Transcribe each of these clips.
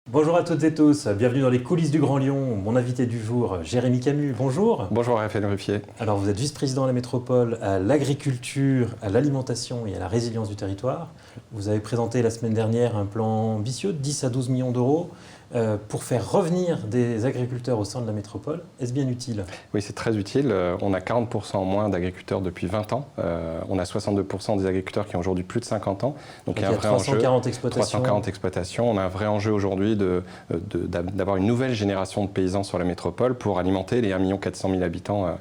Bonjour à toutes et tous, bienvenue dans les coulisses du Grand Lyon. Mon invité du jour, Jérémy Camus, bonjour. Bonjour Raphaël Ruffier. Alors vous êtes vice-président de la métropole à l'agriculture, à l'alimentation et à la résilience du territoire. Vous avez présenté la semaine dernière un plan ambitieux de 10 à 12 millions d'euros pour faire revenir des agriculteurs au sein de la métropole. Est-ce bien utile? Oui, c'est très utile. On a 40% en moins d'agriculteurs depuis 20 ans. On a 62% des agriculteurs qui ont aujourd'hui plus de 50 ans. Donc il y a un vrai 340 enjeu. Exploitations. 340 exploitations. On a un vrai enjeu aujourd'hui d'avoir une nouvelle génération de paysans sur la métropole pour alimenter les 1 400 000 habitants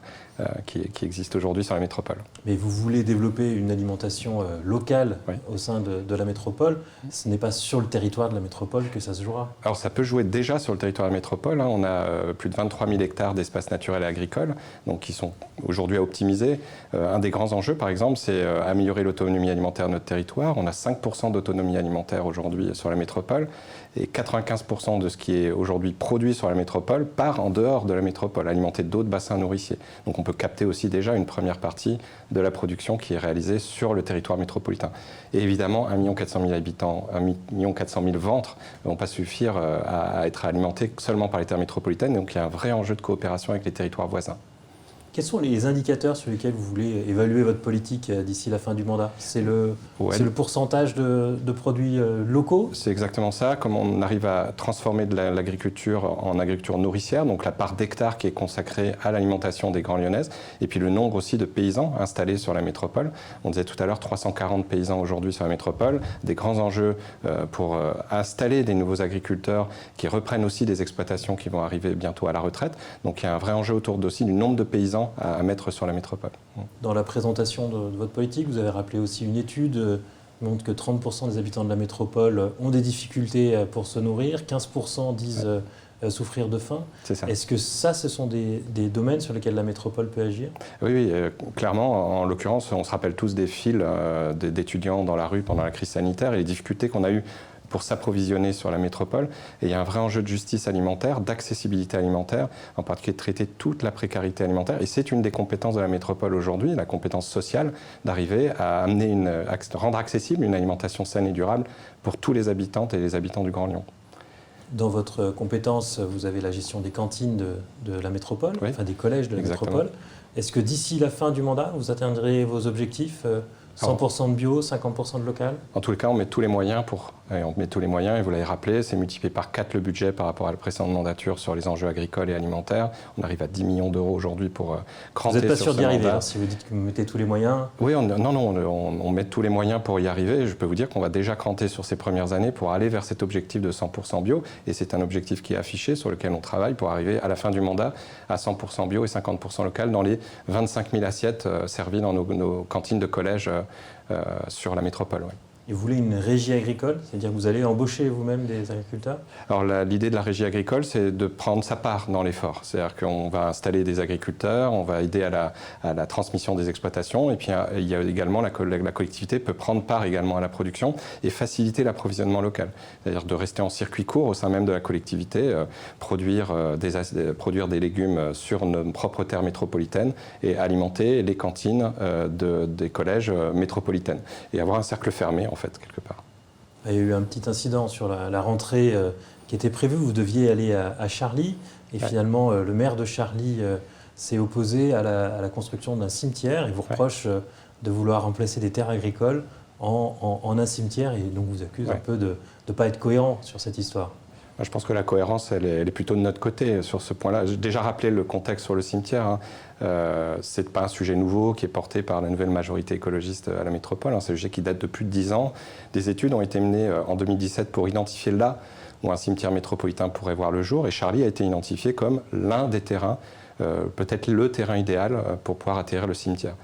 qui existent aujourd'hui sur la métropole. Mais vous voulez développer une alimentation locale oui. au sein de la métropole. Ce n'est pas sur le territoire de la métropole que ça se jouera. Alors ça peut jouer déjà sur le territoire de la métropole. On a plus de 23 000 hectares d'espaces naturels et agricoles donc qui sont aujourd'hui à optimiser. Un des grands enjeux, par exemple, c'est améliorer l'autonomie alimentaire de notre territoire. On a 5% d'autonomie alimentaire aujourd'hui sur la métropole. Et 95% de ce qui est aujourd'hui produit sur la métropole part en dehors de la métropole, alimenté d'autres bassins nourriciers. Donc on peut capter aussi déjà une première partie de la production qui est réalisée sur le territoire métropolitain. Et évidemment, 1 400 000 habitants, 1 400 000 ventres ne vont pas suffire à être alimentés seulement par les terres métropolitaines. Donc il y a un vrai enjeu de coopération avec les territoires voisins. Quels sont les indicateurs sur lesquels vous voulez évaluer votre politique d'ici la fin du mandat? C'est le pourcentage de produits locaux? C'est exactement ça. Comme on arrive à transformer de l'agriculture en agriculture nourricière, donc la part d'hectares qui est consacrée à l'alimentation des Grands Lyonnaises, et puis le nombre aussi de paysans installés sur la métropole. On disait tout à l'heure 340 paysans aujourd'hui sur la métropole, des grands enjeux pour installer des nouveaux agriculteurs qui reprennent aussi des exploitations qui vont arriver bientôt à la retraite. Donc il y a un vrai enjeu autour aussi du nombre de paysans à mettre sur la métropole. Dans la présentation de votre politique, vous avez rappelé aussi une étude qui montre que 30% des habitants de la métropole ont des difficultés pour se nourrir, 15% disent souffrir de faim. C'est ça. Est-ce que ça, ce sont des domaines sur lesquels la métropole peut agir? Oui, clairement. En l'occurrence, on se rappelle tous des files d'étudiants dans la rue pendant la crise sanitaire et les difficultés qu'on a eues pour s'approvisionner sur la métropole. Et il y a un vrai enjeu de justice alimentaire, d'accessibilité alimentaire, en particulier de traiter toute la précarité alimentaire. Et c'est une des compétences de la métropole aujourd'hui, la compétence sociale, d'arriver à rendre accessible une alimentation saine et durable pour tous les habitantes et les habitants du Grand Lyon. Dans votre compétence, vous avez la gestion des cantines de la métropole, oui. Enfin des collèges de la Exactement. métropole. Est-ce que d'ici la fin du mandat, vous atteindrez vos objectifs 100% de bio, 50% de local? En tous les cas, on met tous les moyens et vous l'avez rappelé, c'est multiplié par 4 le budget par rapport à la précédente mandature sur les enjeux agricoles et alimentaires. On arrive à 10 millions d'euros aujourd'hui pour cranter. Vous n'êtes pas sûr d'y arriver si vous dites que vous mettez tous les moyens? Oui, on met tous les moyens pour y arriver. Je peux vous dire qu'on va déjà cranter sur ces premières années pour aller vers cet objectif de 100% bio. Et c'est un objectif qui est affiché, sur lequel on travaille pour arriver à la fin du mandat à 100% bio et 50% local dans les 25 000 assiettes servies dans nos cantines de collège sur la métropole. Ouais. Et vous voulez une régie agricole, c'est-à-dire que vous allez embaucher vous-même des agriculteurs? Alors l'idée de la régie agricole, c'est de prendre sa part dans l'effort. C'est-à-dire qu'on va installer des agriculteurs, on va aider à la transmission des exploitations, et puis il y a également la collectivité peut prendre part également à la production et faciliter l'approvisionnement local. C'est-à-dire de rester en circuit court au sein même de la collectivité, produire des légumes sur nos propres terres métropolitaines et alimenter les cantines des collèges métropolitaines et avoir un cercle fermé en fait, quelque part. Il y a eu un petit incident sur la rentrée qui était prévue. Vous deviez aller à Charly et finalement le maire de Charly s'est opposé à la construction d'un cimetière et vous reproche de vouloir remplacer des terres agricoles en un cimetière et donc vous accuse un peu de ne pas être cohérent sur cette histoire. Je pense que la cohérence, elle est plutôt de notre côté sur ce point-là. J'ai déjà rappelé le contexte sur le cimetière. Ce n'est pas un sujet nouveau qui est porté par la nouvelle majorité écologiste à la métropole. C'est un sujet qui date de plus de 10 ans. Des études ont été menées en 2017 pour identifier là où un cimetière métropolitain pourrait voir le jour. Et Charly a été identifié comme l'un des terrains, peut-être le terrain idéal pour pouvoir atterrir le cimetière.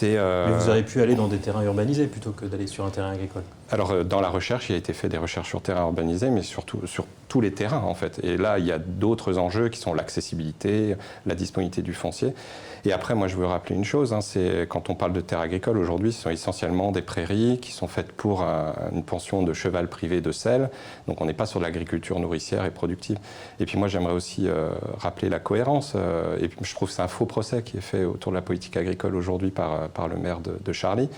Mais vous auriez pu aller dans des terrains urbanisés plutôt que d'aller sur un terrain agricole. Alors, dans la recherche, il a été fait des recherches sur terrain urbanisé, mais surtout sur tous les terrains, en fait. Et là, il y a d'autres enjeux qui sont l'accessibilité, la disponibilité du foncier. Et après, moi, je veux rappeler une chose, c'est quand on parle de terres agricoles, aujourd'hui, ce sont essentiellement des prairies qui sont faites pour une pension de cheval privé de sel. Donc, on n'est pas sur de l'agriculture nourricière et productive. Et puis, moi, j'aimerais aussi rappeler la cohérence. Et je trouve que c'est un faux procès qui est fait autour de la politique agricole aujourd'hui par le maire de Charly.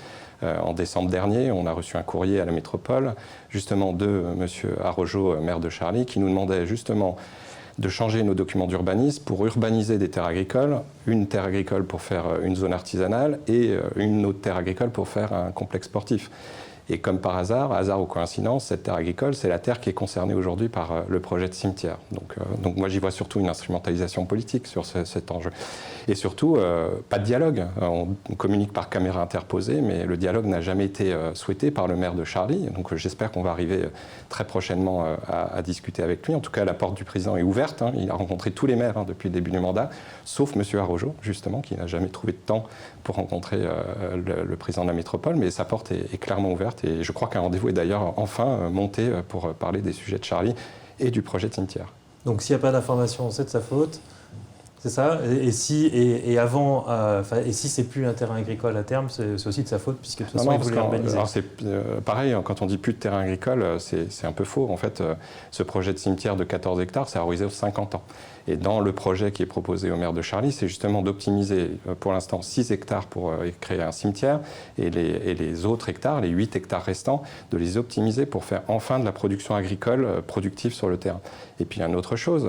En décembre dernier, on a reçu un courrier à la métropole, justement de M. Arrojo, maire de Charly, qui nous demandait justement de changer nos documents d'urbanisme pour urbaniser des terres agricoles, une terre agricole pour faire une zone artisanale et une autre terre agricole pour faire un complexe sportif. Et comme par hasard ou coïncidence, cette terre agricole, c'est la terre qui est concernée aujourd'hui par le projet de cimetière. Donc moi, j'y vois surtout une instrumentalisation politique sur cet enjeu. Et surtout, pas de dialogue. On communique par caméra interposée, mais le dialogue n'a jamais été souhaité par le maire de Charly. Donc j'espère qu'on va arriver très prochainement à discuter avec lui. En tout cas, la porte du président est ouverte. Il a rencontré tous les maires depuis le début du mandat, sauf M. Arrojo, justement, qui n'a jamais trouvé de temps pour rencontrer le président de la métropole. Mais sa porte est clairement ouverte. Et je crois qu'un rendez-vous est d'ailleurs enfin monté pour parler des sujets de Charly et du projet de cimetière. Donc s'il n'y a pas d'information, c'est de sa faute, c'est ça. Et si c'est plus un terrain agricole à terme, c'est aussi de sa faute, puisque de toute façon, il voulait urbaniser. C'est pareil, quand on dit plus de terrain agricole, c'est un peu faux. En fait, ce projet de cimetière de 14 hectares, c'est à horizon 50 ans. Et dans le projet qui est proposé au maire de Charly, c'est justement d'optimiser pour l'instant 6 hectares pour créer un cimetière et les autres hectares, les 8 hectares restants, de les optimiser pour faire enfin de la production agricole productive sur le terrain. Et puis, une autre chose,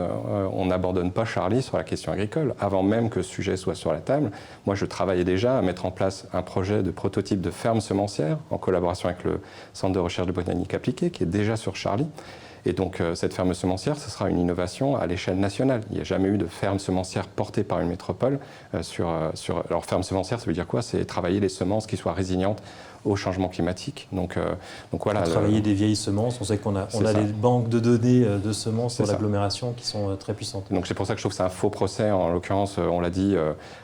on n'abandonne pas Charly sur la question agricole. Avant même que ce sujet soit sur la table, moi, je travaillais déjà à mettre en place un projet de prototype de ferme semencière en collaboration avec le Centre de recherche de botanique appliquée, qui est déjà sur Charly. Et donc, cette ferme semencière, ce sera une innovation à l'échelle nationale. Il n'y a jamais eu de ferme semencière portée par une métropole. Alors, ferme semencière, ça veut dire quoi? C'est travailler les semences qui soient résilientes au changement climatique. Donc voilà. Travailler des vieilles semences, on sait qu'on a des banques de données de semences sur l'agglomération qui sont très puissantes. Donc c'est pour ça que je trouve que c'est un faux procès. En l'occurrence, on l'a dit,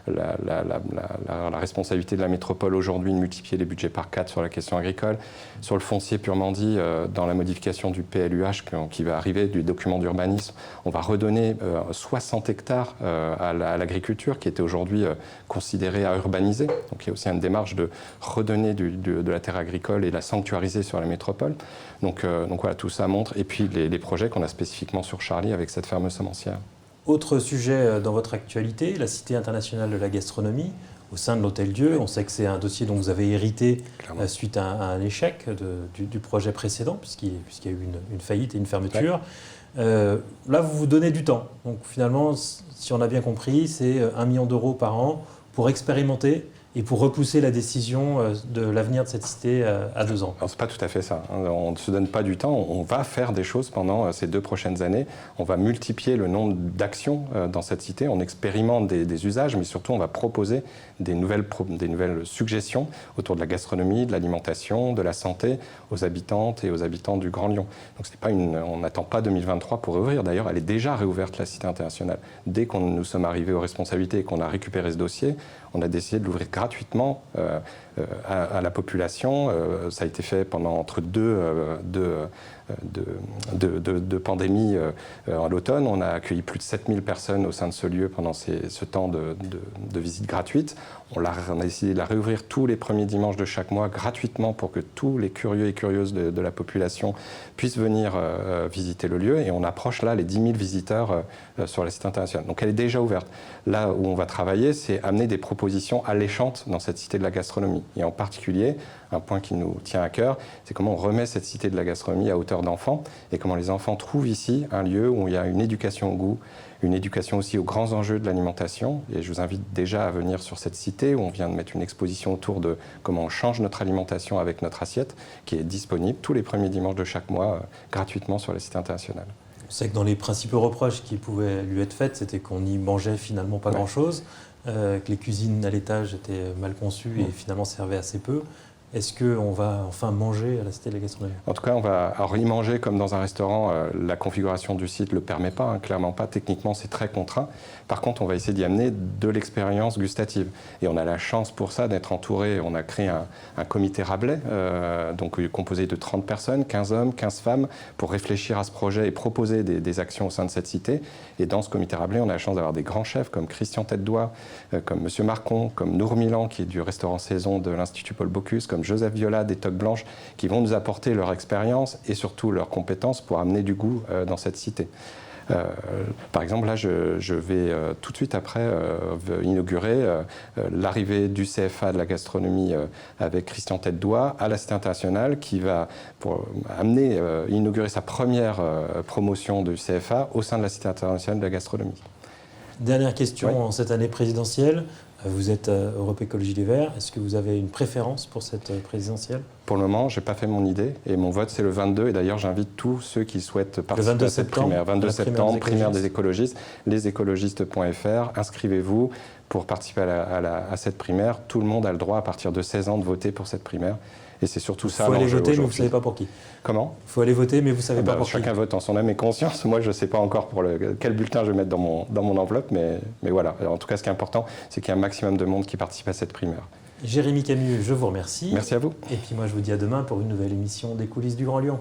la responsabilité de la métropole aujourd'hui de multiplier les budgets par 4 sur la question agricole. Sur le foncier purement dit, dans la modification du PLUH qui va arriver, du document d'urbanisme, on va redonner 60 hectares à l'agriculture qui était aujourd'hui considérée à urbaniser. Donc il y a aussi une démarche de redonner de la terre agricole et la sanctuariser sur la métropole. Donc voilà, tout ça montre. Et puis les projets qu'on a spécifiquement sur Charly avec cette ferme semencière. Autre sujet dans votre actualité, la Cité internationale de la gastronomie au sein de l'Hôtel-Dieu. On sait que c'est un dossier dont vous avez hérité suite à un échec du projet précédent, puisqu'il y a eu une faillite et une fermeture. Là, vous vous donnez du temps. Donc finalement, si on a bien compris, c'est 1 million d'euros par an pour expérimenter et pour repousser la décision de l'avenir de cette cité à 2 ans. Alors, c'est pas tout à fait ça. On ne se donne pas du temps. On va faire des choses pendant ces 2 prochaines années. On va multiplier le nombre d'actions dans cette cité. On expérimente des usages, mais surtout, on va proposer des nouvelles suggestions autour de la gastronomie, de l'alimentation, de la santé aux habitantes et aux habitants du Grand Lyon. Donc, on n'attend pas 2023 pour ouvrir. D'ailleurs, elle est déjà réouverte, la Cité internationale. Dès qu'on nous sommes arrivés aux responsabilités et qu'on a récupéré ce dossier, on a décidé de l'ouvrir gratuitement à la population. Ça a été fait entre deux pandémies à l'automne. On a accueilli plus de 7000 personnes au sein de ce lieu pendant ce temps de visite gratuite. On a décidé de la réouvrir tous les premiers dimanches de chaque mois gratuitement pour que tous les curieux et curieuses de la population puissent venir visiter le lieu. Et on approche là les 10 000 visiteurs sur la Cité internationale. Donc elle est déjà ouverte. Là où on va travailler, c'est amener des propositions alléchantes dans cette cité de la gastronomie. Et en particulier, un point qui nous tient à cœur, c'est comment on remet cette cité de la gastronomie à hauteur d'enfants et comment les enfants trouvent ici un lieu où il y a une éducation au goût, une éducation aussi aux grands enjeux de l'alimentation. Et je vous invite déjà à venir sur cette cité où on vient de mettre une exposition autour de comment on change notre alimentation avec notre assiette, qui est disponible tous les premiers dimanches de chaque mois gratuitement sur la Cité internationale. On sait que dans les principaux reproches qui pouvaient lui être faits, c'était qu'on n'y mangeait finalement pas grand-chose, que les cuisines à l'étage étaient mal conçues et finalement servaient assez peu. Est-ce qu'on va enfin manger à la Cité de la Gastronomie? En tout cas, on va y manger comme dans un restaurant. La configuration du site ne le permet pas, clairement pas. Techniquement, c'est très contraint. Par contre, on va essayer d'y amener de l'expérience gustative. Et on a la chance pour ça d'être entouré. On a créé un comité Rabelais, donc composé de 30 personnes, 15 hommes, 15 femmes, pour réfléchir à ce projet et proposer des actions au sein de cette cité. Et dans ce comité Rabelais, on a la chance d'avoir des grands chefs comme Christian Tête-Doigt, comme M. Marcon, comme Nour Milan, qui est du restaurant Saison de l'Institut Paul Bocuse, comme Joseph Viola des Toques Blanches, qui vont nous apporter leur expérience et surtout leurs compétences pour amener du goût dans cette cité. Par exemple, là, je vais tout de suite après inaugurer l'arrivée du CFA de la gastronomie avec Christian Tête-Doigt à la Cité internationale qui va inaugurer sa première promotion du CFA au sein de la Cité internationale de la gastronomie. Dernière question en cette année présidentielle. Vous êtes Europe Écologie Les Verts. Est-ce que vous avez une préférence pour cette présidentielle? Pour le moment, je n'ai pas fait mon idée et mon vote c'est le 22 et d'ailleurs j'invite tous ceux qui souhaitent participer à cette primaire. 22 septembre, primaire des écologistes, lesécologistes.fr, inscrivez-vous pour participer à cette primaire. Tout le monde a le droit à partir de 16 ans de voter pour cette primaire. Et c'est surtout ça. Il faut aller voter, mais vous ne savez pas pour qui. Comment? Il faut aller voter, mais vous ne savez pas pour qui. Chacun vote en son âme et conscience. Moi, je ne sais pas encore quel bulletin je vais mettre dans mon enveloppe, mais voilà. En tout cas, ce qui est important, c'est qu'il y a un maximum de monde qui participe à cette primaire. Jérémy Camus, je vous remercie. Merci à vous. Et puis moi, je vous dis à demain pour une nouvelle émission des coulisses du Grand Lyon.